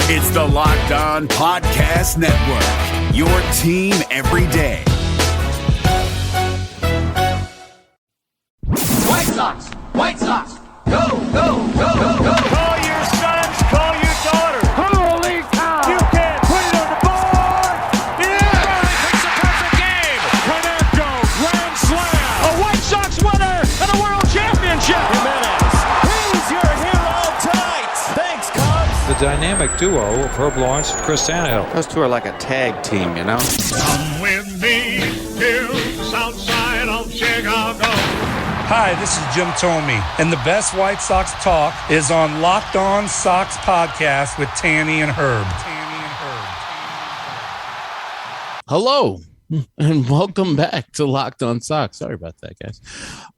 It's the Locked On Podcast Network, your team every day. White Sox, go, go, go, go, go. Call your sons, call your daughters. Holy cow. You can put it on the board. Yeah. It's a perfect game. Konecko, grand slam. A White Sox winner and a world championship. Jimenez, he's your hero tonight. Thanks, Cubs. The dynamic duo of Herb Lawrence and Chris Tannehill. Those two are like a tag team, you know? Come with me to the south side of Chicago. Hi, this is Jim Thome, and the best White Sox talk is on Locked On Sox podcast with Tanny and Herb. Hello, and welcome back to Locked On Sox. Sorry about that, guys.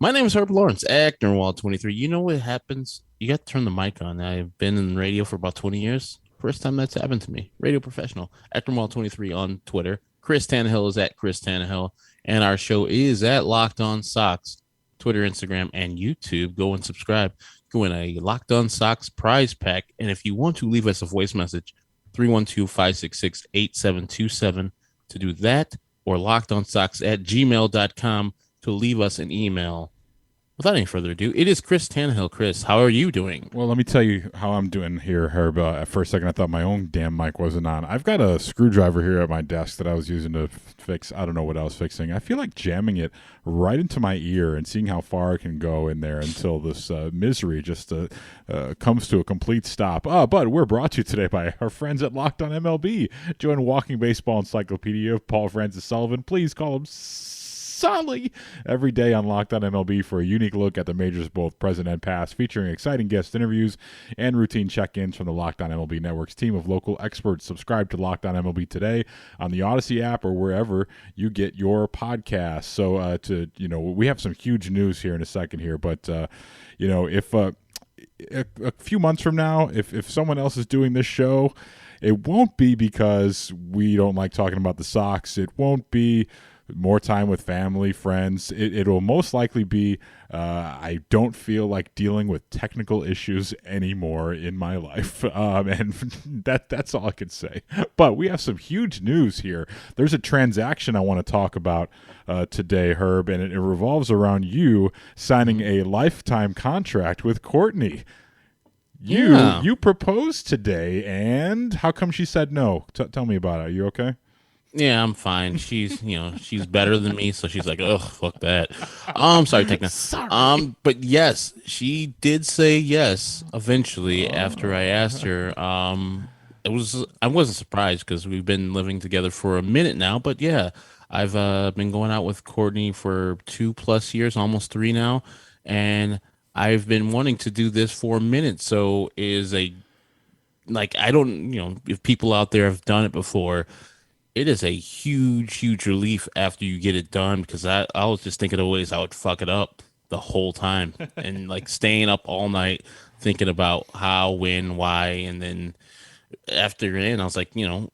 My name is Herb Lawrence, Actonwall23. You know what happens? You got to turn the mic on. I've been in radio for about 20 years. First time that's happened to me. Radio professional. Actonwall23 on Twitter. Chris Tannehill is at Chris Tannehill, and our show is at Locked On Sox. Twitter, Instagram, and YouTube. Go and subscribe. Go in a Locked On Sox prize pack. And if you want to leave us a voice message, 312-566-8727 to do that, or lockedonsox@gmail.com to leave us an email. Without any further ado, it is Chris Tannehill. Chris, how are you doing? Well, let me tell you how I'm doing here, Herb. For a second, I thought my own damn mic wasn't on. I've got a screwdriver here at my desk that I was using to fix. I don't know what I was fixing. I feel like jamming it right into my ear and seeing how far it can go in there until this misery just comes to a complete stop. But we're brought to you today by our friends at Locked On MLB. Join Walking Baseball Encyclopedia, Paul Francis Sullivan. Please call him Solly every day on Locked On MLB for a unique look at the majors, both present and past, featuring exciting guest interviews and routine check-ins from the Locked On MLB Network's team of local experts. Subscribe to Locked On MLB today on the Odyssey app or wherever you get your podcasts. So, we have some huge news here in a second here, but if a few months from now, if someone else is doing this show, it won't be because we don't like talking about the Sox. It won't be more time with family, friends. It'll most likely be I don't feel like dealing with technical issues anymore in my life. And that's all I can say. But we have some huge news here. There's a transaction I want to talk about today, Herb, and it revolves around you signing a lifetime contract with Courtney. You proposed today, and how come she said no? Tell me about it. Are you okay? Yeah, I'm fine. She's better than me, so she's like, ugh, fuck that. I'm sorry, Tekna. Sorry. But yes, she did say yes eventually after I asked her. I wasn't surprised because we've been living together for a minute now. But yeah, I've been going out with Courtney for 2+ years, almost 3 now, and I've been wanting to do this for a minute. So I don't, if people out there have done it before. It is a huge, huge relief after you get it done because I was just thinking of ways I would fuck it up the whole time and staying up all night thinking about how, when, why, and then after you're in, I was like,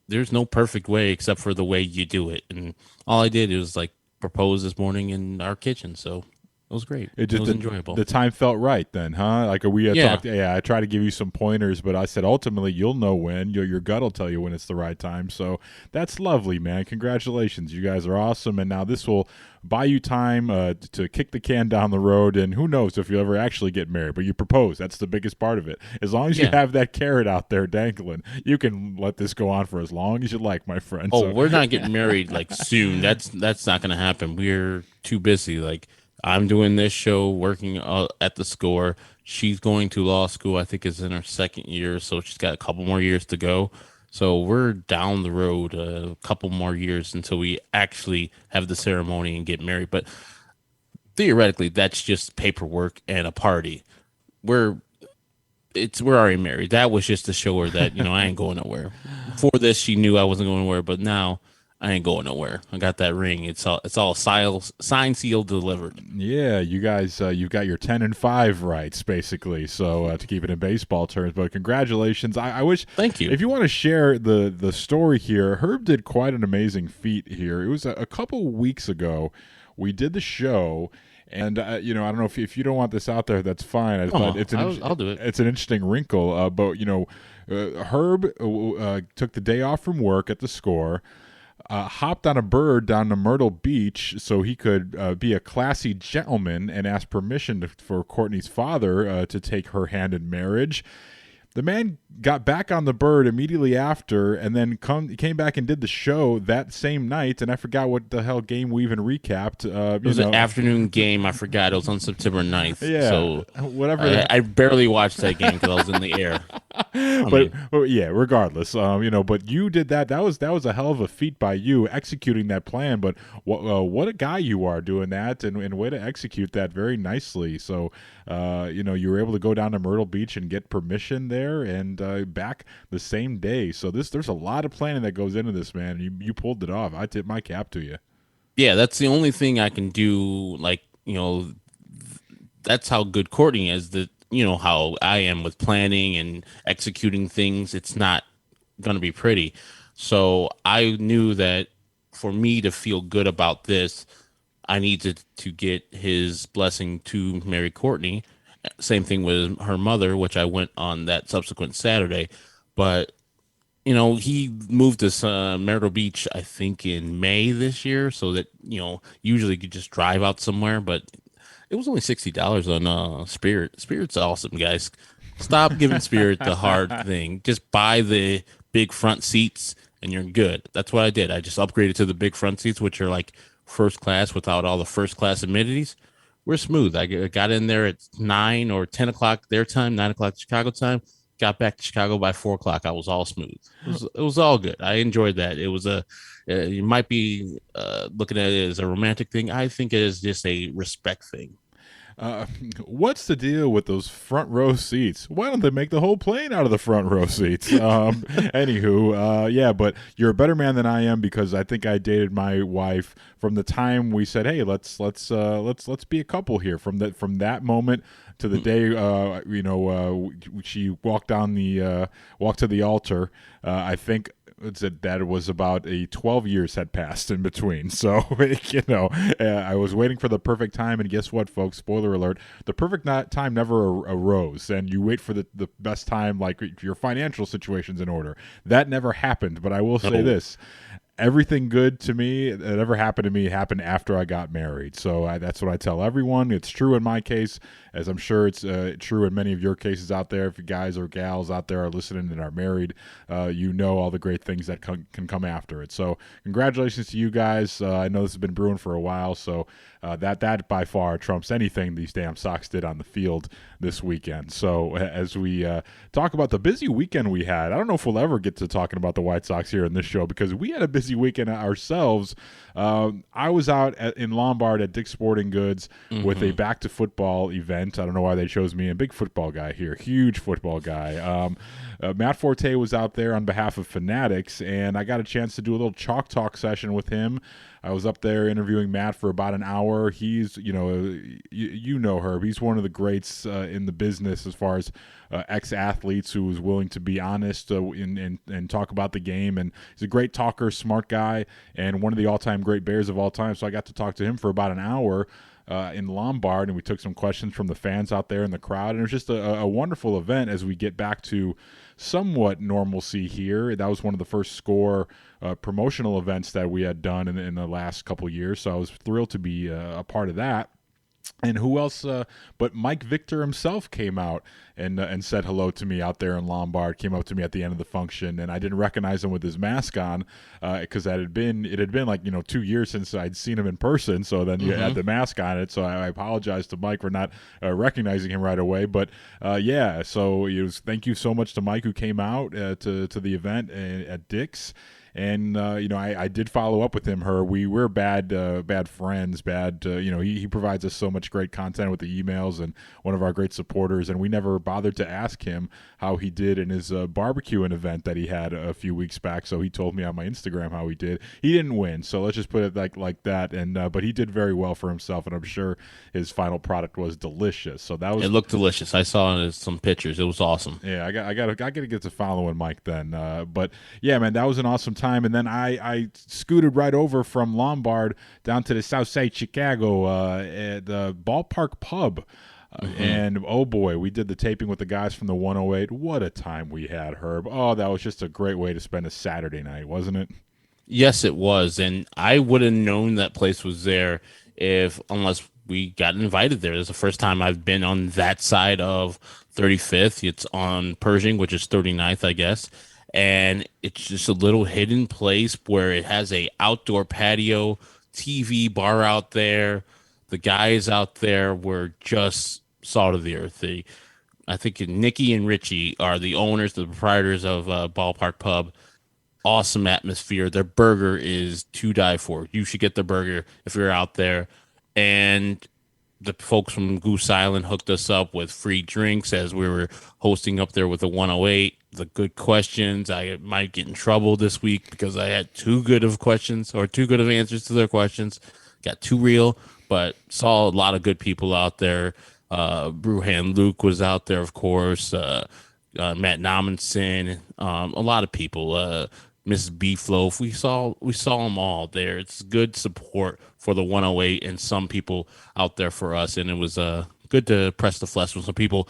there's no perfect way except for the way you do it. And all I did was propose this morning in our kitchen, so it was great. It was enjoyable. The time felt right then, huh? I tried to give you some pointers, but I said ultimately you'll know when. Your gut will tell you when it's the right time. So that's lovely, man. Congratulations. You guys are awesome. And now this will buy you time to kick the can down the road. And who knows if you'll ever actually get married. But you propose. That's the biggest part of it. As long as you have that carrot out there dangling, you can let this go on for as long as you like, my friend. Oh, we're not getting married soon. That's not going to happen. We're too busy. I'm doing this show, working at the Score. She's going to law school. I think is in her 2nd year, so she's got a couple more years to go. So we're down the road a couple more years until we actually have the ceremony and get married. But theoretically, that's just paperwork and a party. We're already married. That was just to show her that I ain't going nowhere. Before this, she knew I wasn't going nowhere, but now I ain't going nowhere. I got that ring. It's all signed, sealed, delivered. Yeah, you guys, you've got your 10 and 5 rights, basically. So to keep it in baseball terms, but congratulations. I wish. Thank you. If you want to share the story here, Herb did quite an amazing feat here. It was a couple weeks ago. We did the show, And I don't know if you don't want this out there, that's fine. But I'll do it. It's an interesting wrinkle. But Herb took the day off from work at the score, hopped on a bird down to Myrtle Beach so he could be a classy gentleman and ask permission for Courtney's father to take her hand in marriage. The man got back on the bird immediately after and then came back and did the show that same night, and I forgot what the hell game we even recapped. It was an afternoon game. I forgot. It was on September 9th. Yeah, so whatever. I barely watched that game because I was in the air. But yeah, regardless, but you did that. That was a hell of a feat by you executing that plan. But what a guy you are doing that, and way to execute that very nicely. So, you were able to go down to Myrtle Beach and get permission there and back the same day. So there's a lot of planning that goes into this, man. You pulled it off. I tip my cap to you. Yeah, that's the only thing I can do. That's how good Courtney is. That how I am with planning and executing things. It's not going to be pretty. So I knew that for me to feel good about this, I needed to get his blessing to marry Courtney. Same thing with her mother, which I went on that subsequent Saturday. But, he moved to Myrtle Beach, I think, in May this year. So that, usually you could just drive out somewhere. But it was only $60 on Spirit. Spirit's awesome, guys. Stop giving Spirit the hard thing. Just buy the big front seats and you're good. That's what I did. I just upgraded to the big front seats, which are like first class without all the first class amenities. We're smooth. I got in there at 9 or 10 o'clock their time, 9 o'clock Chicago time. Got back to Chicago by 4 o'clock. I was all smooth. It was all good. I enjoyed that. It was you might be looking at it as a romantic thing. I think it is just a respect thing. What's the deal with those front row seats? Why don't they make the whole plane out of the front row seats? Anywho, yeah, but you're a better man than I am because I think I dated my wife from the time we said, "Hey, let's be a couple here." From that moment to the day, she walked to the altar. I think that it was about 12 years had passed in between. So, I was waiting for the perfect time, and guess what, folks? Spoiler alert, the perfect time never arose, and you wait for the best time, like your financial situation's in order. That never happened, but I will say this. Everything good to me that ever happened to me happened after I got married. So that's what I tell everyone. It's true in my case, as I'm sure it's true in many of your cases out there. If you guys or gals out there are listening and are married, all the great things that can come after it. So congratulations to you guys. I know this has been brewing for a while, so that by far trumps anything these damn Sox did on the field this weekend. So as we talk about the busy weekend we had, I don't know if we'll ever get to talking about the White Sox here in this show because we had a busy weekend ourselves. I was out in Lombard at Dick's Sporting Goods with a back to football event. I don't know why they chose me. A big football guy here, huge football guy. Matt Forte was out there on behalf of Fanatics, and I got a chance to do a little chalk talk session with him. I was up there interviewing Matt for about an hour. He's, Herb. He's one of the greats in the business as far as ex-athletes who is willing to be honest and talk about the game. And he's a great talker, smart guy, and one of the all-time great Bears of all time. So I got to talk to him for about an hour in Lombard, and we took some questions from the fans out there in the crowd. And it was just a wonderful event as we get back to somewhat normalcy here. That was one of the first Score promotional events that we had done in the last couple of years. So I was thrilled to be a part of that. And who else but Mike Victor himself came out and said hello to me out there in Lombard, came up to me at the end of the function, and I didn't recognize him with his mask on because it had been like 2 years since I'd seen him in person, so then you had the mask on it, so I apologize to Mike for not recognizing him right away, but so thank you so much to Mike who came out to the event at Dick's. And, I did follow up with him, We were bad friends, he provides us so much great content with the emails and one of our great supporters. And we never bothered to ask him how he did in his barbecuing event that he had a few weeks back. So he told me on my Instagram how he did. He didn't win, so let's just put it like that. And but he did very well for himself, and I'm sure his final product was delicious. So it looked delicious. I saw some pictures. It was awesome. Yeah, I got to get to following Mike then. But yeah, man, that was an awesome time. time. And then I scooted right over from Lombard down to the South Side Chicago at the Ballpark Pub. And oh boy, we did the taping with the guys from the 108. What a time we had, Herb. Oh, that was just a great way to spend a Saturday night, wasn't it? Yes, it was. And I would have known that place was there unless we got invited there. This is the first time I've been on that side of 35th. It's on Pershing, which is 39th, I guess. And it's just a little hidden place where it has a outdoor patio, TV bar out there. The guys out there were just salt of the earth. I think Nikki and Richie are the owners, the proprietors of Ballpark Pub. Awesome atmosphere. Their burger is to die for. You should get the burger if you're out there. And the folks from Goose Island hooked us up with free drinks as we were hosting up there with the 108. The good questions. I might get in trouble this week because I had too good of questions or too good of answers to their questions. Got too real, but saw a lot of good people out there. Brewhand Luke was out there, of course. Matt Nominson, a lot of people. Mrs. Beefloaf, we saw them all there. It's good support for the 108 and some people out there for us, and it was good to press the flesh with some people.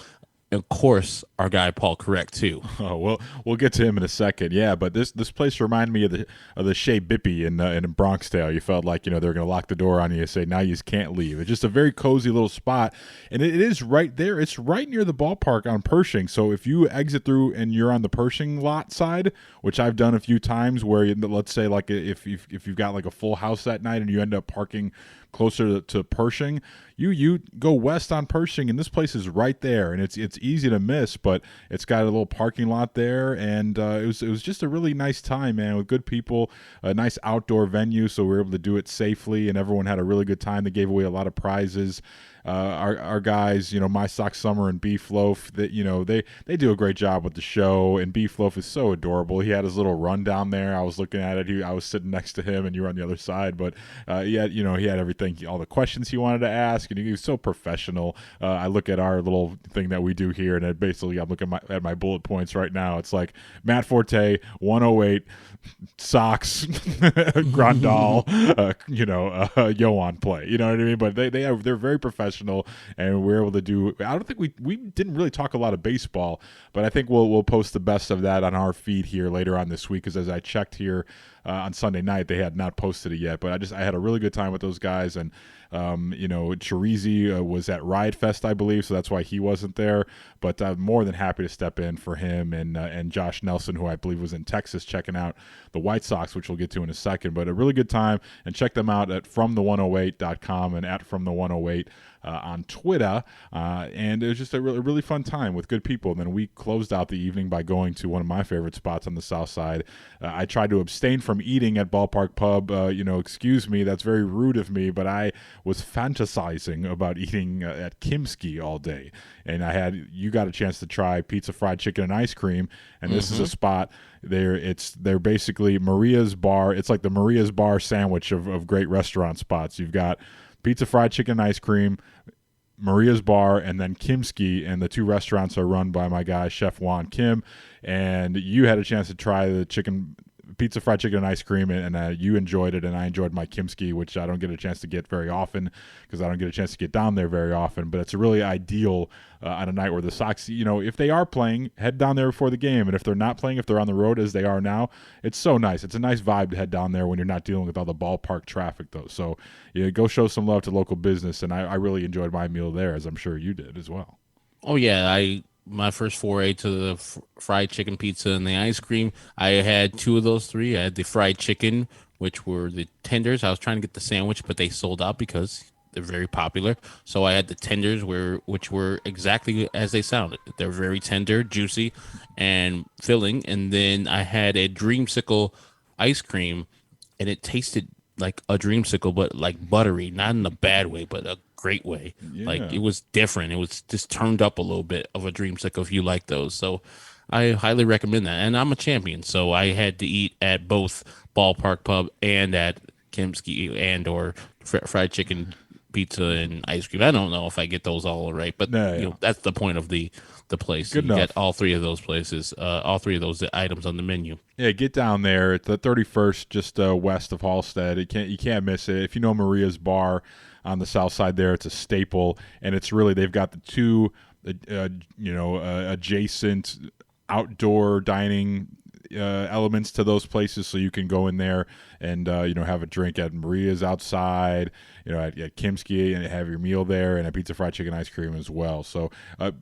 Of course, our guy Paul Correct too. Oh well, we'll get to him in a second. Yeah, but this place reminded me of the Shea Bippy in Bronxdale. You felt like they're going to lock the door on you and say now you can't leave. It's just a very cozy little spot, and it is right there. It's right near the ballpark on Pershing. So if you exit through and you're on the Pershing lot side, which I've done a few times, where let's say like if you've got like a full house that night and you end up parking closer to Pershing, you go west on Pershing, and this place is right there, and it's easy to miss, but it's got a little parking lot there, and it was just a really nice time, man, with good people, a nice outdoor venue, so we were able to do it safely, and everyone had a really good time. They gave away a lot of prizes. Our guys, My Sock Summer and Beefloaf, they do a great job with the show, and Beefloaf is so adorable. He had his little run down there. I was looking at it. I was sitting next to him, and you were on the other side, but he had everything, all the questions he wanted to ask, and he was so professional. I look at our little thing that we do here, and basically I'm looking at my bullet points right now. It's like Matt Forte, 108, Sox, Grandal, Yoan play. You know what I mean? But they're very professional, and we're able to do. I don't think we didn't really talk a lot of baseball, but I think we'll post the best of that on our feed here later on this week. Because as I checked here on Sunday night, they had not posted it yet. But I had a really good time with those guys, and Chirizi was at Riot Fest, I believe, so that's why he wasn't there. But I'm more than happy to step in for him and Josh Nelson, who I believe was in Texas checking out the White Sox, which we'll get to in a second. But a really good time, and check them out at FromThe108.com and at FromThe108 on Twitter. And it was just a really fun time with good people. And then we closed out the evening by going to one of my favorite spots on the South Side. I tried to abstain from eating at Ballpark Pub. Excuse me, that's very rude of me, but I was fantasizing about eating at Kimski all day. And you got a chance to try pizza, fried chicken, and ice cream. And this is a spot they're basically Maria's Bar. It's like the Maria's Bar sandwich of great restaurant spots. You've got pizza, fried chicken, ice cream, Maria's Bar, and then Kimski, and the two restaurants are run by my guy Chef Juan Kim. And you had a chance to try the pizza, fried chicken, and ice cream, and you enjoyed it, and I enjoyed my Kimski, which I don't get a chance to get very often because I don't get a chance to get down there very often. But it's really ideal on a night where the Sox, if they are playing, head down there before the game, and if they're not playing, if they're on the road as they are now, it's so nice. It's a nice vibe to head down there when you're not dealing with all the ballpark traffic, though. So go show some love to local business, and I really enjoyed my meal there, as I'm sure you did as well. Oh yeah, my first foray to the fried chicken pizza and the ice cream, I had two of those three. I had the fried chicken, which were the tenders. I was trying to get the sandwich, but they sold out because they're very popular. So I had the tenders, which were exactly as they sounded. They're very tender, juicy, and filling. And then I had a dreamsicle ice cream, and it tasted like a dreamsicle, but like buttery, not in a bad way, but a great way. Yeah. Like it was different. It was just turned up a little bit of a dreamsicle if you like those. So I highly recommend that. And I'm a champion, so I had to eat at both Ballpark Pub and at Kimski and or fried chicken, pizza, and ice cream. I don't know if I get those all right, but that's the point of the the place. Good you enough. get all three of those places, all three of those items on the menu. Yeah, get down there. It's the 31st, just west of Halstead. You can't miss it. If you know Maria's Bar on the south side there, it's a staple, and it's really, they've got the two, adjacent outdoor dining elements to those places, so you can go in there and have a drink at Maria's outside, at Kimski, and have your meal there, and a pizza fried chicken ice cream as well. So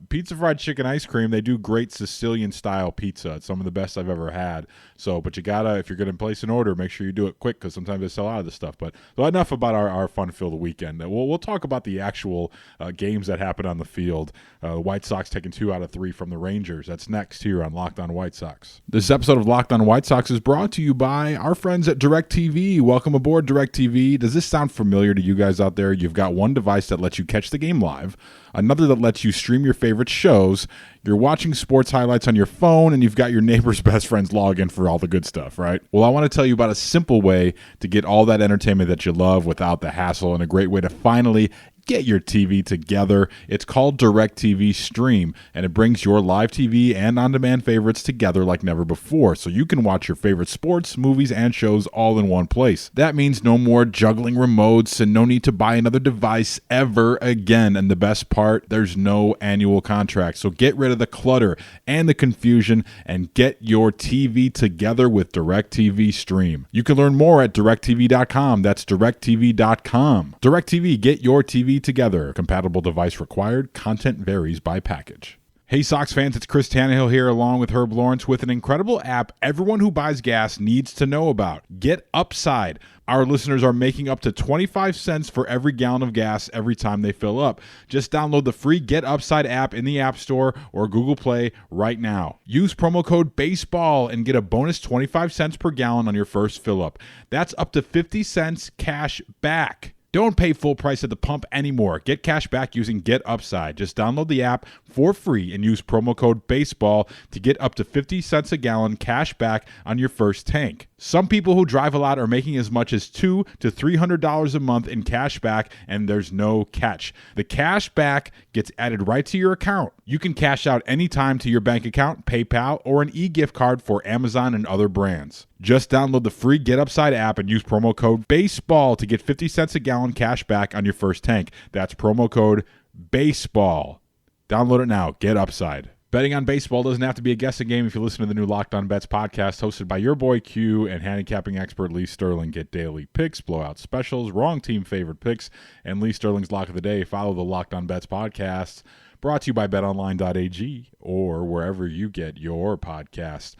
pizza fried chicken ice cream, they do great Sicilian style pizza. It's some of the best I've ever had. So, but you gotta, if you're gonna place an order, make sure you do it quick, because sometimes they sell out of this stuff. But so enough about our fun-filled weekend. We'll talk about the actual games that happened on the field. White Sox taking 2 out of 3 from the Rangers. That's next here on Locked On White Sox. This episode of Locked On White Sox is brought to you by our friends at DirecTV. Welcome aboard, DirecTV. Does this sound familiar to you guys out there? You've got one device that lets you catch the game live, another that lets you stream your favorite shows, you're watching sports highlights on your phone, and you've got your neighbor's best friend's login for all the good stuff, right? Well, I want to tell you about a simple way to get all that entertainment that you love without the hassle, and a great way to finally get your TV together. It's called DirecTV Stream, and it brings your live TV and on-demand favorites together like never before, so you can watch your favorite sports, movies, and shows all in one place. That means no more juggling remotes and no need to buy another device ever again. And the best part, there's no annual contract. So get rid of the clutter and the confusion and get your TV together with DirecTV Stream. You can learn more at directtv.com. That's directtv.com. DirecTV, get your TV together. Compatible device required. Content varies by package. Hey Sox fans, it's Chris Tannehill here along with Herb Lawrence with an incredible app everyone who buys gas needs to know about. Get Upside. Our listeners are making up to 25 cents for every gallon of gas every time they fill up. Just download the free Get Upside app in the App Store or Google Play right now. Use promo code BASEBALL and get a bonus 25 cents per gallon on your first fill up. That's up to 50 cents cash back. Don't pay full price at the pump anymore. Get cash back using Get Upside. Just download the app for free and use promo code BASEBALL to get up to 50 cents a gallon cash back on your first tank. Some people who drive a lot are making as much as $200 to $300 a month in cash back, and there's no catch. The cash back gets added right to your account. You can cash out anytime to your bank account, PayPal, or an e-gift card for Amazon and other brands. Just download the free Get Upside app and use promo code BASEBALL to get 50 cents a gallon cash back on your first tank. That's promo code BASEBALL. Download it now. Get Upside. Betting on baseball doesn't have to be a guessing game if you listen to the new Locked On Bets podcast hosted by your boy Q and handicapping expert Lee Sterling. Get daily picks, blowout specials, wrong team favorite picks, and Lee Sterling's Lock of the Day. Follow the Locked On Bets podcast, brought to you by betonline.ag or wherever you get your podcast.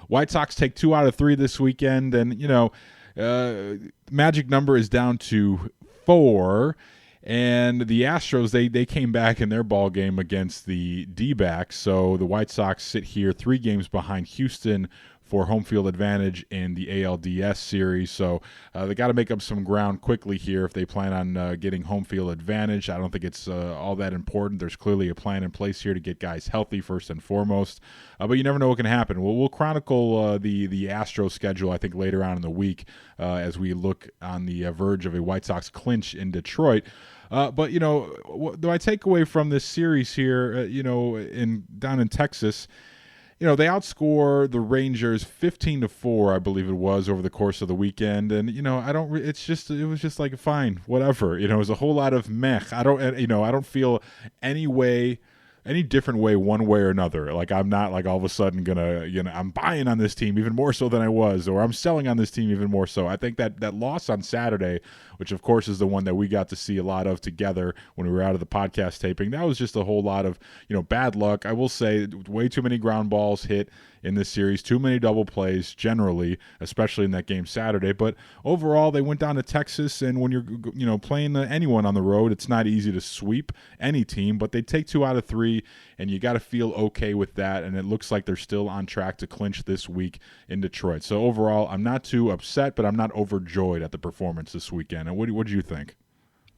White Sox take 2 out of 3 this weekend, and, magic number is down to 4. And the Astros, they came back in their ball game against the D-backs. So the White Sox sit here 3 games behind Houston for home field advantage in the ALDS series. So they got to make up some ground quickly here if they plan on getting home field advantage. I don't think it's all that important. There's clearly a plan in place here to get guys healthy first and foremost. But you never know what can happen. We'll chronicle the Astros schedule, I think, later on in the week as we look on the verge of a White Sox clinch in Detroit. But, what do I take away from this series here, down in Texas? They outscore the Rangers 15-4, I believe it was, over the course of the weekend. And, it was just like, fine, whatever. It was a whole lot of meh. I don't feel any different way one way or another. Like, I'm not like all of a sudden gonna, I'm buying on this team even more so than I was, or I'm selling on this team even more so. I think that loss on Saturday, which of course is the one that we got to see a lot of together when we were out of the podcast taping, that was just a whole lot of, bad luck. I will say way too many ground balls hit in this series, too many double plays generally, especially in that game Saturday. But overall, they went down to Texas, and when you're playing anyone on the road, it's not easy to sweep any team, but they take 2 out of 3, and you got to feel okay with that, and it looks like they're still on track to clinch this week in Detroit. So overall, I'm not too upset, but I'm not overjoyed at the performance this weekend. And what do you think?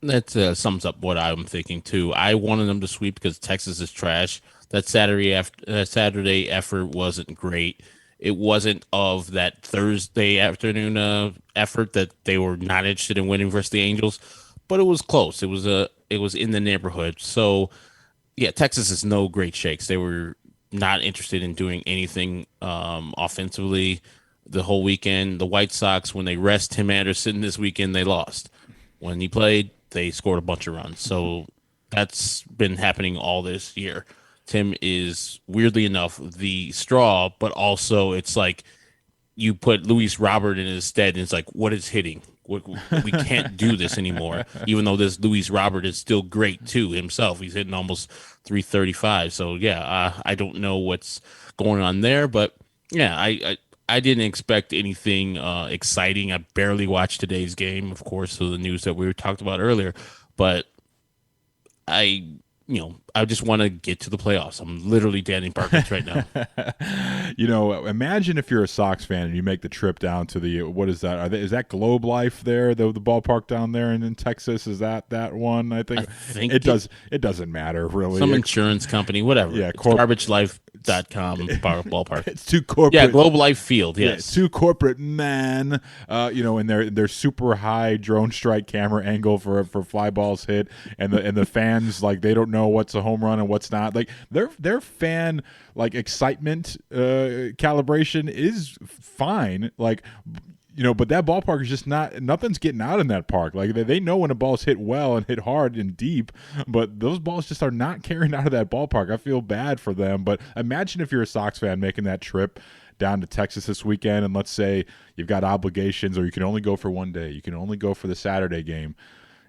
That sums up what I'm thinking too. I wanted them to sweep because Texas is trash. That Saturday effort wasn't great. It wasn't of that Thursday afternoon effort that they were not interested in winning versus the Angels, but it was close. It was in the neighborhood. So Yeah, Texas is no great shakes. They were not interested in doing anything offensively the whole weekend. The White Sox, when they rest Tim Anderson this weekend, they lost. When he played, they scored a bunch of runs. So that's been happening all this year. Tim is, weirdly enough, the straw, but also it's like you put Luis Robert in his stead, and it's like, what is hitting? We can't do this anymore, even though this Luis Robert is still great, too, himself. He's hitting almost 335. So, yeah, I don't know what's going on there. But, yeah, I didn't expect anything exciting. I barely watched today's game, of course, so the news that we were talked about earlier. But I just want to get to the playoffs. I'm literally Danny Parkins right now. Imagine if you're a Sox fan and you make the trip down to the, what is that? Is that Globe Life there, the ballpark down there in Texas? Is that one? I think it does. It doesn't matter really. Some insurance company, whatever. Yeah, GarbageLife.com ballpark. It's too corporate. Yeah, Globe Life Field. Yes, yeah, it's too corporate, man. And their super high drone strike camera angle for fly balls hit, and the fans, like, they don't know what's a home run and what's not. Like their fan, like, excitement calibration is fine. Like, but that ballpark is just nothing's getting out in that park. Like, they know when a ball's hit well and hit hard and deep, but those balls just are not carrying out of that ballpark. I feel bad for them. But imagine if you're a Sox fan making that trip down to Texas this weekend, and let's say you've got obligations, or you can only go for one day. You can only go for the Saturday game.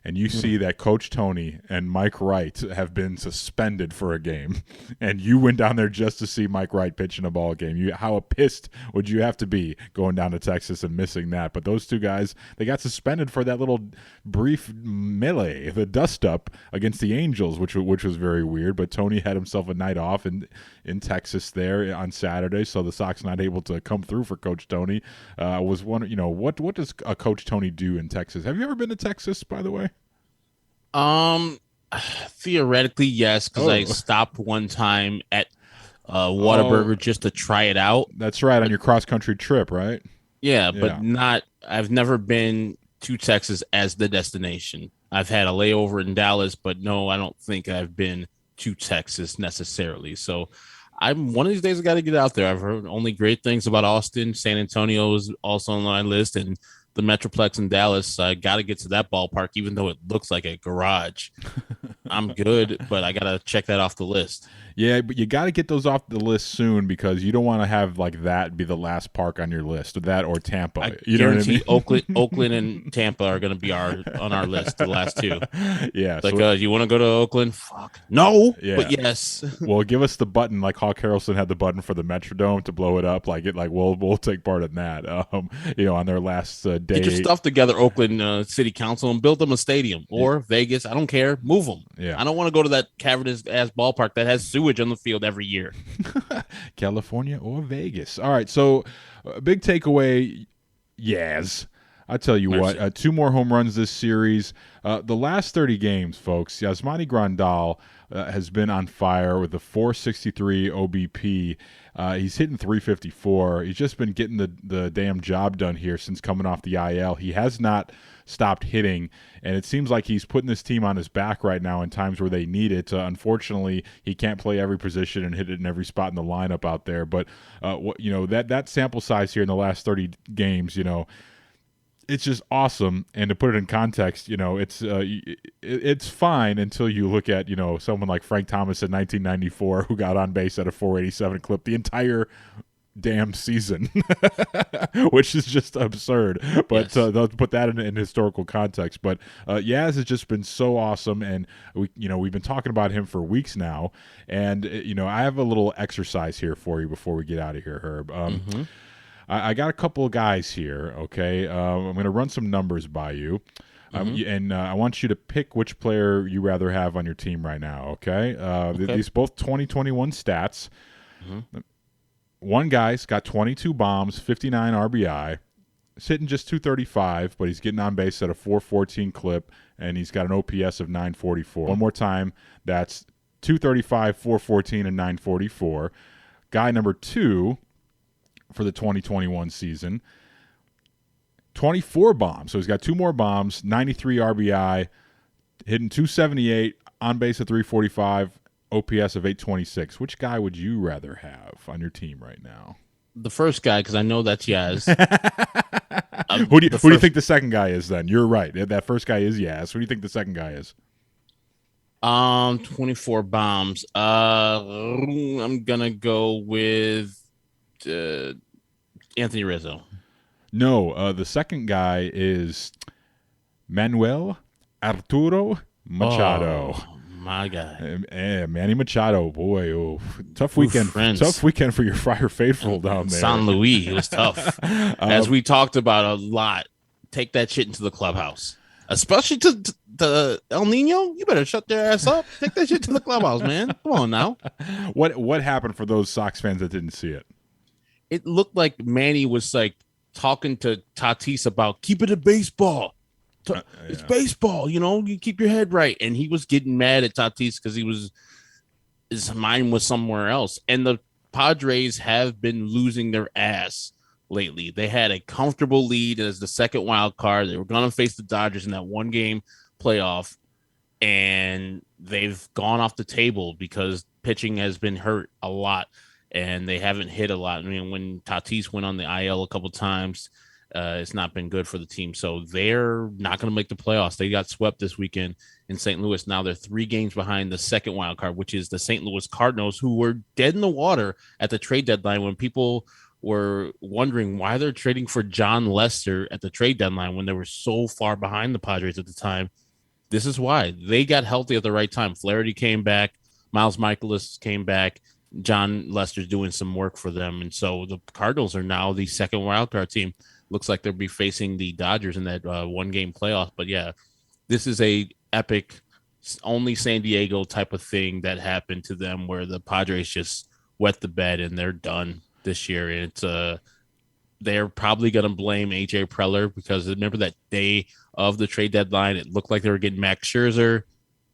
And you see that Coach Tony and Mike Wright have been suspended for a game, and you went down there just to see Mike Wright pitch in a ball game. How pissed would you have to be going down to Texas and missing that? But those two guys, they got suspended for that little brief melee, the dust-up against the Angels, which was very weird. But Tony had himself a night off in Texas there on Saturday, so the Sox not able to come through for Coach Tony. Was wondering, what does a Coach Tony do in Texas? Have you ever been to Texas, by the way? Theoretically, yes, because I stopped one time at Whataburger just to try it out. That's right, on your cross-country trip, right? Yeah, but I've never been to Texas as the destination. I've had a layover in Dallas, but no, I don't think I've been to Texas necessarily. So one of these days I got to get out there. I've heard only great things about Austin. San Antonio is also on my list, and the Metroplex in Dallas. I got to get to that ballpark, even though it looks like a garage. I'm good, but I got to check that off the list. Yeah, but you got to get those off the list soon, because you don't want to have like that be the last park on your list, that or Tampa. I you guarantee know what I mean? Oakland and Tampa are going to be on our list, the last two. Yeah. Like, you want to go to Oakland? Fuck. No, yeah. But yes. Well, give us the button, like Hawk Harrelson had the button for the Metrodome to blow it up. We'll take part in that. On their last day. Get your stuff together, Oakland City Council, and build them a stadium, or Vegas. I don't care. Move them. Yeah. I don't want to go to that cavernous ass ballpark that has sewage on the field every year. California or Vegas. All right, so big takeaway, Yaz. I tell you what, 2 more home runs this series. The last 30 games, folks, Yasmani Grandal has been on fire with a 463 OBP. He's hitting 354. He's just been getting the damn job done here since coming off the IL. He has not stopped hitting, and it seems like he's putting this team on his back right now in times where they need it. Unfortunately, he can't play every position and hit it in every spot in the lineup out there. But that sample size here in the last 30 games, it's just awesome. And to put it in context, it's fine until you look at someone like Frank Thomas in 1994, who got on base at a 487 clip the entire damn season, which is just absurd. But they'll put that in historical context. But Yaz has just been so awesome, and we've been talking about him for weeks now. And I have a little exercise here for you before we get out of here, Herb. I got a couple of guys here. Okay, I'm going to run some numbers by you. And I want you to pick which player you rather have on your team right now. Okay, these both 2021 stats. One guy's got 22 bombs, 59 RBI. He's hitting just 235, but he's getting on base at a 414 clip, and he's got an OPS of 944. One more time, that's 235, 414, and 944. Guy number 2 for the 2021 season, 24 bombs. So he's got 2 more bombs, 93 RBI, hitting 278, on base at 345, OPS of 826. Which guy would you rather have on your team right now? The first guy, because I know that's Yaz. Who do you think the second guy is then? You're right. That first guy is Yaz. Who do you think the second guy is? 24 bombs. I'm gonna go with Anthony Rizzo. No, the second guy is Manuel Arturo Machado. Oh, my guy. Manny Machado, boy, tough weekend. Tough weekend for your Friar Faithful down there. San Luis, it was tough. As we talked about a lot, take that shit into the clubhouse, especially to the El Nino. You better shut their ass up. Take that shit to the clubhouse, man. Come on now. What happened for those Sox fans that didn't see it? It looked like Manny was like talking to Tatis about keep it a baseball. It's baseball, you keep your head right. And he was getting mad at Tatis because his mind was somewhere else. And the Padres have been losing their ass lately. They had a comfortable lead as the second wild card. They were going to face the Dodgers in that one game playoff, and they've gone off the table because pitching has been hurt a lot and they haven't hit a lot. I mean, when Tatis went on the IL a couple times, it's not been good for the team. So they're not going to make the playoffs. They got swept this weekend in St. Louis. Now they're 3 games behind the second wild card, which is the St. Louis Cardinals, who were dead in the water at the trade deadline when people were wondering why they're trading for John Lester at the trade deadline when they were so far behind the Padres at the time. This is why. They got healthy at the right time. Flaherty came back. Miles Michaelis came back. John Lester's doing some work for them. And so the Cardinals are now the second wild card team. Looks like they'll be facing the Dodgers in that one-game playoff. But, yeah, this is a epic, only San Diego type of thing that happened to them where the Padres just wet the bed and they're done this year. And it's they're probably going to blame A.J. Preller because remember that day of the trade deadline, it looked like they were getting Max Scherzer,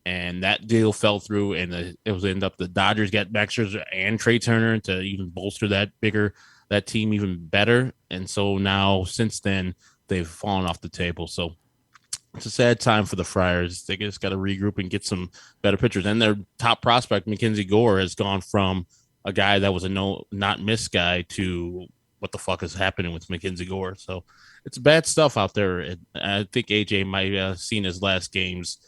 and that deal fell through, and it was end up the Dodgers got Max Scherzer and Trey Turner to even bolster that team even better. And so now since then they've fallen off the table. So it's a sad time for the Friars. They just got to regroup and get some better pitchers. And their top prospect, Mackenzie Gore, has gone from a guy that was a not miss guy to what the fuck is happening with Mackenzie Gore. So it's bad stuff out there. I think AJ might have seen his last games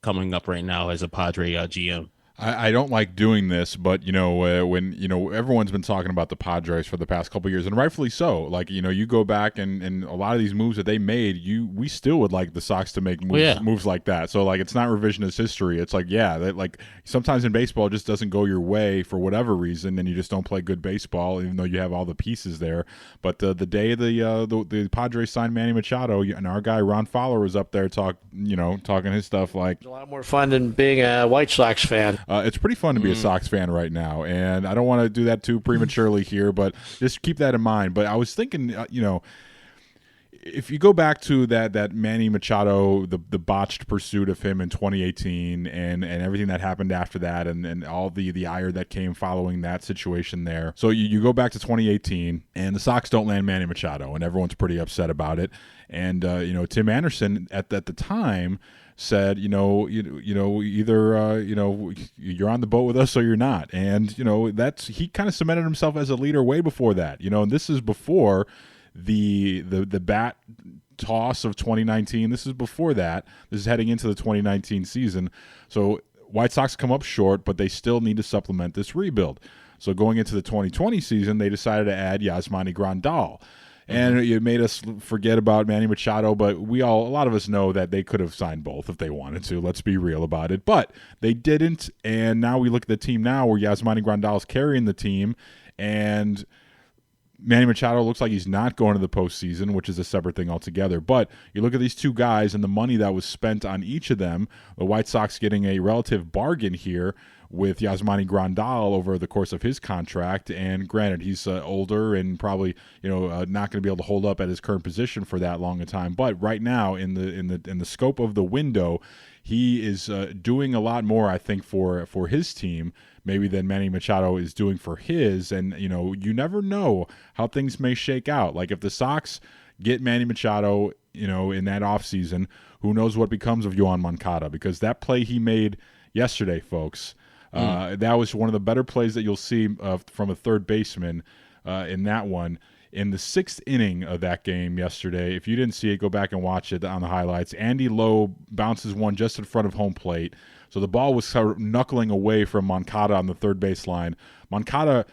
coming up right now as a Padre GM. I don't like doing this, but when everyone's been talking about the Padres for the past couple of years, and rightfully so. Like you go back and a lot of these moves that they made, we still would like the Sox to make moves like that. So like it's not revisionist history. It's like like sometimes in baseball it just doesn't go your way for whatever reason, and you just don't play good baseball, even though you have all the pieces there. But the day the Padres signed Manny Machado, and our guy Ron Fowler was up there talking his stuff like it's a lot more fun than being a White Sox fan. It's pretty fun to be a Sox fan right now, and I don't want to do that too prematurely here, but just keep that in mind. But I was thinking, if you go back to that Manny Machado, the botched pursuit of him in 2018 and everything that happened after that and all the ire that came following that situation there. So you go back to 2018 and the Sox don't land Manny Machado and everyone's pretty upset about it. And, Tim Anderson at the time said, either you're on the boat with us or you're not. And, he kind of cemented himself as a leader way before that, and this is before the bat toss of 2019. This is before that. This is heading into the 2019 season. So White Sox come up short, but they still need to supplement this rebuild. So going into the 2020 season, they decided to add Yasmani Grandal. And it made us forget about Manny Machado, but a lot of us know that they could have signed both if they wanted to. Let's be real about it. But they didn't, and now we look at the team now where Yasmani Grandal is carrying the team, and Manny Machado looks like he's not going to the postseason, which is a separate thing altogether. But you look at these two guys and the money that was spent on each of them, the White Sox getting a relative bargain here with Yasmani Grandal over the course of his contract. And granted, he's older and probably not going to be able to hold up at his current position for that long a time. But right now, in the scope of the window, he is doing a lot more, I think, for his team maybe than Manny Machado is doing for his. And you never know how things may shake out. Like if the Sox get Manny Machado, in that offseason, who knows what becomes of Yoan Moncada, because that play he made yesterday, folks. That was one of the better plays that you'll see from a third baseman in that one. In the 6th inning of that game yesterday, if you didn't see it, go back and watch it on the highlights. Andy Lowe bounces one just in front of home plate. So the ball was sort of knuckling away from Moncada on the third baseline. Moncada,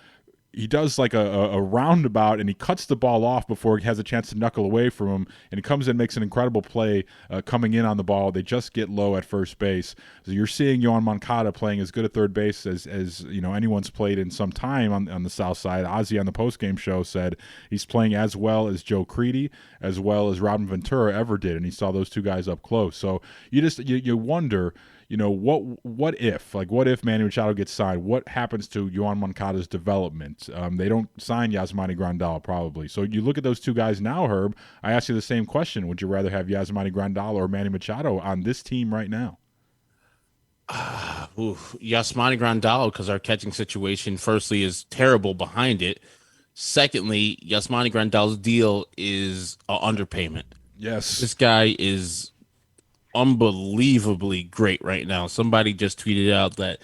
he does like a roundabout, and he cuts the ball off before he has a chance to knuckle away from him, and he comes in, makes an incredible play coming in on the ball. They just get low at first base. So you're seeing Yoan Moncada playing as good at third base as anyone's played in some time on the South Side. Ozzie on the postgame show said he's playing as well as Joe Creedy, as well as Robin Ventura ever did, and he saw those two guys up close. So you wonder, what if Manny Machado gets signed? What happens to Yoan Moncada's development? They don't sign Yasmani Grandal probably. So you look at those two guys now, Herb. I ask you the same question: would you rather have Yasmani Grandal or Manny Machado on this team right now? Yasmani Grandal, because our catching situation, firstly, is terrible behind it. Secondly, Yasmani Grandal's deal is an underpayment. Yes, this guy is unbelievably great right now. Somebody just tweeted out that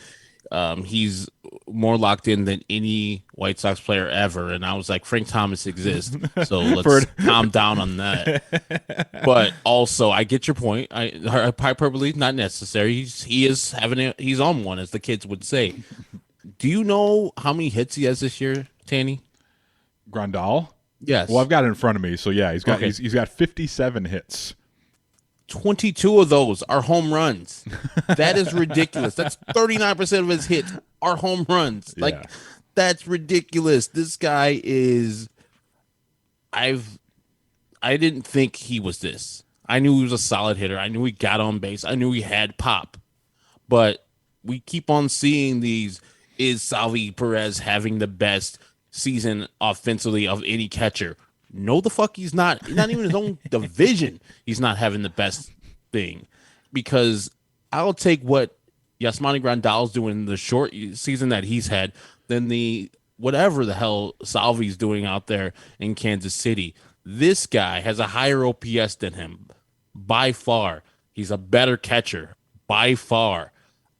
he's more locked in than any White Sox player ever, and I was like, Frank Thomas exists, so let's calm down on that. But also, I get your point. Hyperbole not necessary. He's on one, as the kids would say. Do you know how many hits he has this year, Tanny? Grandal? Yes. Well, I've got it in front of me, so yeah, he's got 57 hits. 22 of those are home runs. That is ridiculous. That's 39% of his hits are home runs. Like, that's ridiculous. This guy is. I didn't think he was this. I knew he was a solid hitter. I knew he got on base. I knew he had pop. But we keep on seeing these. Is Salvi Perez having the best season offensively of any catcher? No, the fuck he's not. Not even his own division. He's not having the best thing, because I'll take what Yasmani Grandal's doing in the short season that he's had than the whatever the hell Salvi's doing out there in Kansas City. This guy has a higher OPS than him by far. He's a better catcher by far.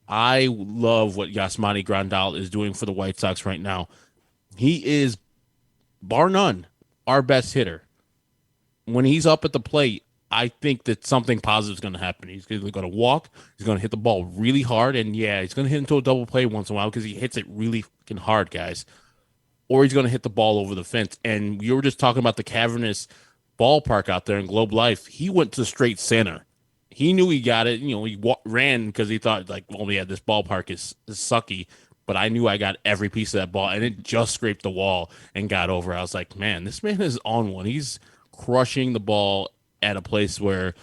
I love what Yasmani Grandal is doing for the White Sox right now. He is, bar none, our best hitter. When he's up at the plate, I think that something positive is going to happen. He's going to walk. He's going to hit the ball really hard. And, yeah, he's going to hit into a double play once in a while because he hits it really fucking hard, guys. Or he's going to hit the ball over the fence. And you were just talking about the cavernous ballpark out there in Globe Life. He went to straight center. He knew he got it. He ran because he thought, like, well, yeah, this ballpark is sucky. But I knew I got every piece of that ball, and it just scraped the wall and got over. I was like, man, this man is on one. He's crushing the ball at a place where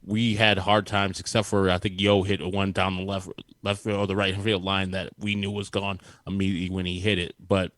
we had hard times, except for, I think, Yo hit one down the left or the right field line that we knew was gone immediately when he hit it. But,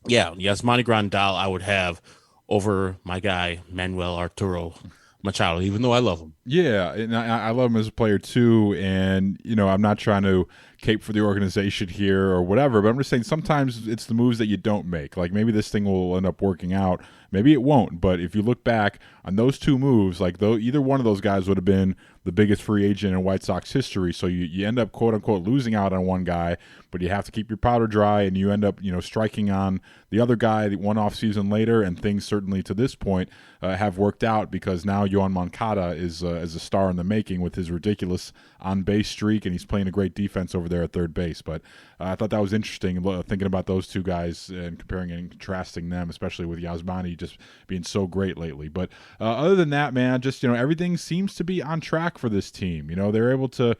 yeah, Yasmani Grandal I would have over my guy, Manuel Arturo Machado, even though I love him. Yeah, and I love him as a player too, and I'm not trying to cape for the organization here or whatever, but I'm just saying sometimes it's the moves that you don't make. Like, maybe this thing will end up working out, maybe it won't, but if you look back on those two moves, like either one of those guys would have been the biggest free agent in White Sox history, so you end up quote-unquote losing out on one guy, but you have to keep your powder dry, and you end up striking on the other guy one off season later, and things certainly to this point have worked out, because now Yoan Moncada is a star in the making with his ridiculous on-base streak, and he's playing a great defense over there at third base. But I thought that was interesting, thinking about those two guys and comparing and contrasting them, especially with Yasmani just being so great lately. But other than that, man, just everything seems to be on track for this team. They're able to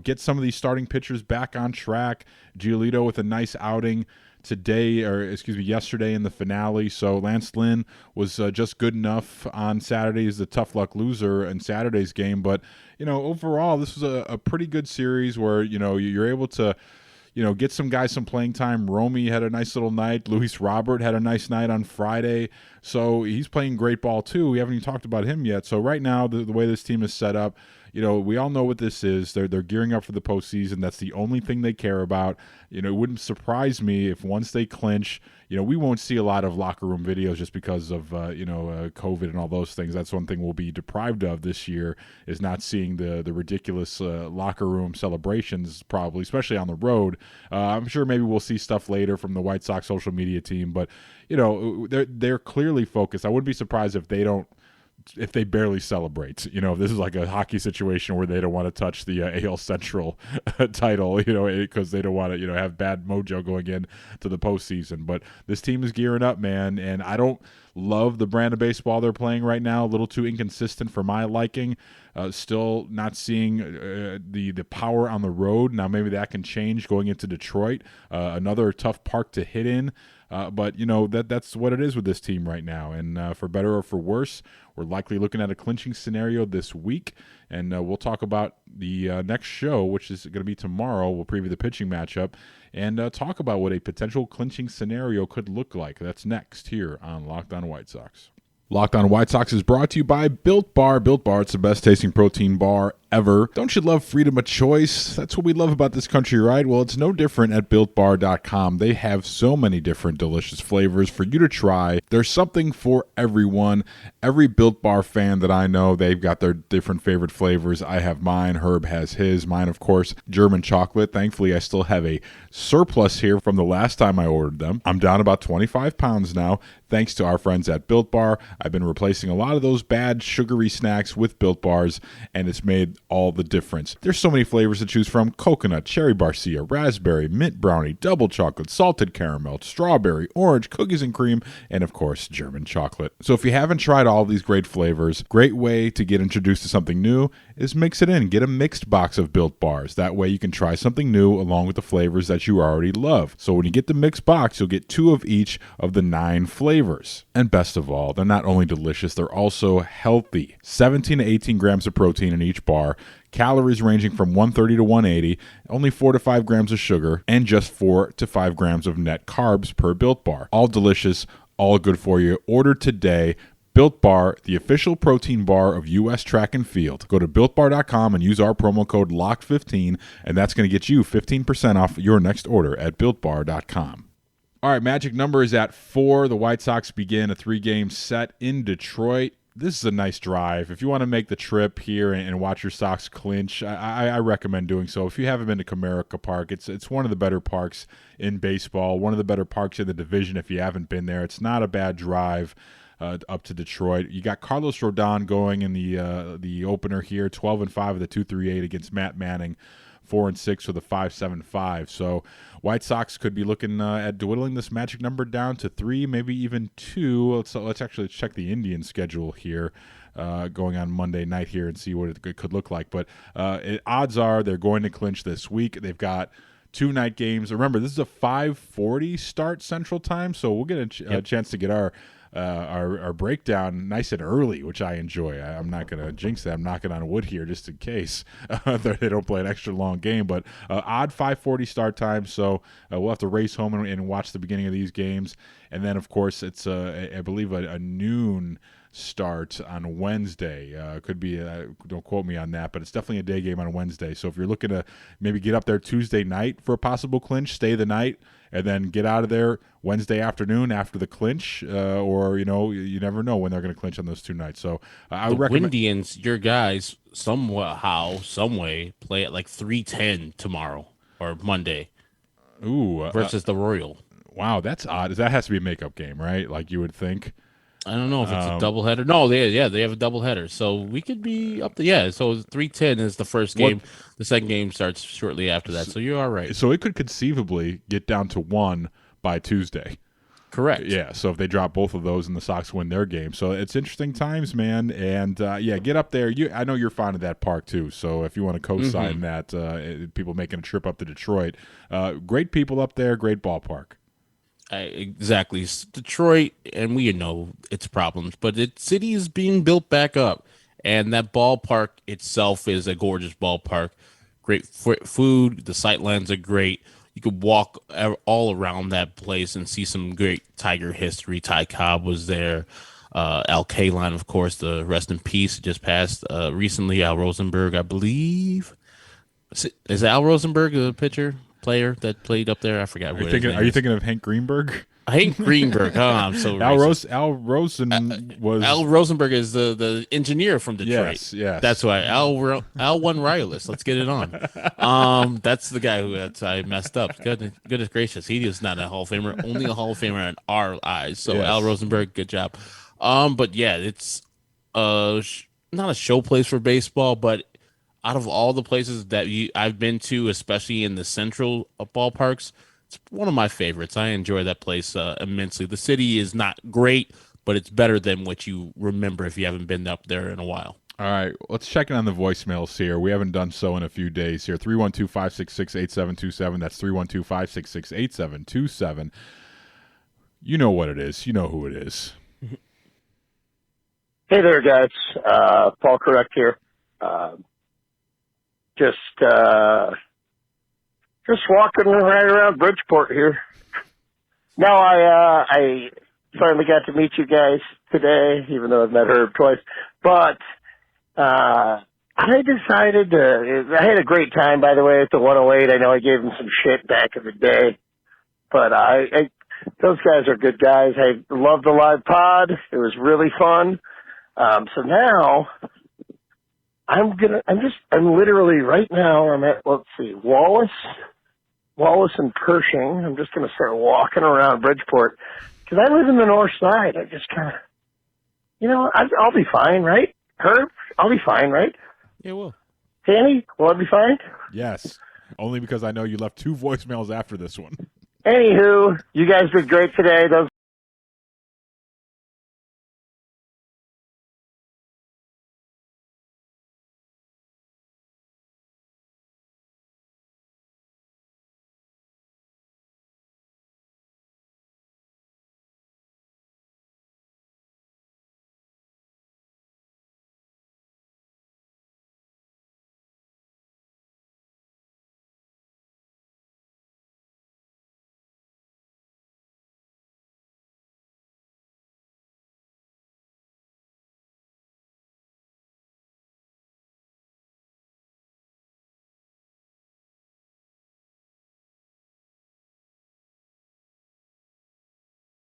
get some of these starting pitchers back on track. Giolito with a nice outing yesterday in the finale. So Lance Lynn was just good enough on Saturday as the tough luck loser in Saturday's game. But, overall, this was a pretty good series where, you're able to, get some guys some playing time. Romy had a nice little night. Luis Robert had a nice night on Friday. So he's playing great ball too. We haven't even talked about him yet. So right now, the way this team is set up, we all know what this is. They're gearing up for the postseason. That's the only thing they care about. It wouldn't surprise me if once they clinch, we won't see a lot of locker room videos just because of, COVID and all those things. That's one thing we'll be deprived of this year, is not seeing the ridiculous locker room celebrations, probably, especially on the road. I'm sure maybe we'll see stuff later from the White Sox social media team, but, they're clearly focused. I wouldn't be surprised if they barely celebrate, if this is like a hockey situation where they don't want to touch the AL Central title, because they don't want to, have bad mojo going in to the postseason. But this team is gearing up, man, and I don't love the brand of baseball they're playing right now. A little too inconsistent for my liking. Still not seeing the power on the road. Now maybe that can change going into Detroit, another tough park to hit in. But that's what it is with this team right now. And for better or for worse, we're likely looking at a clinching scenario this week. And we'll talk about the next show, which is going to be tomorrow. We'll preview the pitching matchup and talk about what a potential clinching scenario could look like. That's next here on Locked On White Sox. Locked On White Sox is brought to you by Built Bar. Built Bar, it's the best tasting protein bar ever. Don't you love freedom of choice? That's what we love about this country, right? Well, it's no different at BuiltBar.com. They have so many different delicious flavors for you to try. There's something for everyone. Every Built Bar fan that I know, they've got their different favorite flavors. I have mine. Herb has his. Mine, of course, German chocolate. Thankfully, I still have a surplus here from the last time I ordered them. I'm down about 25 pounds now, thanks to our friends at Built Bar. I've been replacing a lot of those bad sugary snacks with Built Bars, and it's made all the difference. There's so many flavors to choose from: coconut, cherry barcia, raspberry, mint brownie, double chocolate, salted caramel, strawberry, orange, cookies and cream, and of course, German chocolate. So if you haven't tried all of these great flavors, great way to get introduced to something new is mix it in. Get a mixed box of Built Bars. That way you can try something new along with the flavors that you already love. So when you get the mixed box, you'll get 2 of each of the 9 flavors. And best of all, they're not only delicious, they're also healthy. 17 to 18 grams of protein in each bar, calories ranging from 130 to 180, only 4 to 5 grams of sugar, and just 4 to 5 grams of net carbs per Built Bar. All delicious, all good for you. Order today. Built Bar, the official protein bar of U.S. Track and Field. Go to BuiltBar.com and use our promo code LOCKED15, and that's going to get you 15% off your next order at BuiltBar.com. All right, magic number is at 4. The White Sox begin a 3-game set in Detroit. This is a nice drive. If you want to make the trip here and watch your Sox clinch, I recommend doing so. If you haven't been to Comerica Park, it's one of the better parks in baseball, one of the better parks in the division if you haven't been there. It's not a bad drive up to Detroit. You got Carlos Rodon going in the opener here, 12-5 of the 2.38 against Matt Manning, 4-6 with a 5.75. So White Sox could be looking at dwindling this magic number down to 3, maybe even 2. Let's actually check the Indian schedule here, going on Monday night here, and see what it could look like. But odds are they're going to clinch this week. They've got 2 night games. Remember, this is a 5:40 start Central Time, so we'll get a chance to get our breakdown nice and early, which I enjoy. I'm not going to jinx that. I'm knocking on wood here just in case they don't play an extra long game. But odd 5:40 start time, so we'll have to race home and watch the beginning of these games. And then, of course, it's, I believe, a noon start on Wednesday. Could be, don't quote me on that, but it's definitely a day game on Wednesday. So if you're looking to maybe get up there Tuesday night for a possible clinch, stay the night, and then get out of there Wednesday afternoon after the clinch, or, you never know when they're going to clinch on those 2 nights. So I would recommend Indians, your guys, some way, play at like 3:10 tomorrow or Monday. Ooh, versus the Royal. Wow, that's odd. That has to be a makeup game, right? Like you would think. I don't know if it's a doubleheader. No, they have a doubleheader, so we could be up to So 3:10 is the first game. The second game starts shortly after that. So you're all right. So it could conceivably get down to 1 by Tuesday. Correct. Yeah. So if they drop both of those and the Sox win their game, so it's interesting times, man. And get up there. I know you're fond of that park too. So if you want to co-sign that, people making a trip up to Detroit, great people up there, great ballpark. Exactly. Detroit, and we know its problems, but the city is being built back up, and that ballpark itself is a gorgeous ballpark. Great food. The sightlines are great. You could walk all around that place and see some great Tiger history. Ty Cobb was there. Al Kaline, of course, the rest in peace, just passed recently. Al Rosenberg, I believe. Is Al Rosenberg the player that played up there? I forgot. Are you thinking of Hank Greenberg? Hank Greenberg. Oh, I'm so Al racist. Al Rosenberg is the engineer from Detroit. Yes. That's why Al won Wireless. Let's get it on. That's the guy I messed up. Goodness gracious, he is not a Hall of Famer. Only a Hall of Famer in our eyes. So yes. Al Rosenberg, good job. But yeah, it's not a show place for baseball, but out of all the places that I've been to, especially in the central ballparks, it's one of my favorites. I enjoy that place immensely. The city is not great, but it's better than what you remember if you haven't been up there in a while. All right, let's check in on the voicemails here. We haven't done so in a few days here. 312-566-8727. That's 312-566-8727. You know what it is. You know who it is. Hey there, guys. Paul Correct here. Just walking right around Bridgeport here. No, I finally got to meet you guys today, even though I've met Herb twice. But I decided I had a great time, by the way, at the 108. I know I gave them some shit back in the day, but those guys are good guys. I love the live pod. It was really fun. So now I'm literally right now I'm at, let's see, Wallace and Pershing. I'm just going to start walking around Bridgeport because I live in the north side. I just kind of, I'll be fine, right? Herb, I'll be fine, right? Yeah, well. Danny, will I be fine? Yes, only because I know you left 2 voicemails after this one. Anywho, you guys did great today. Those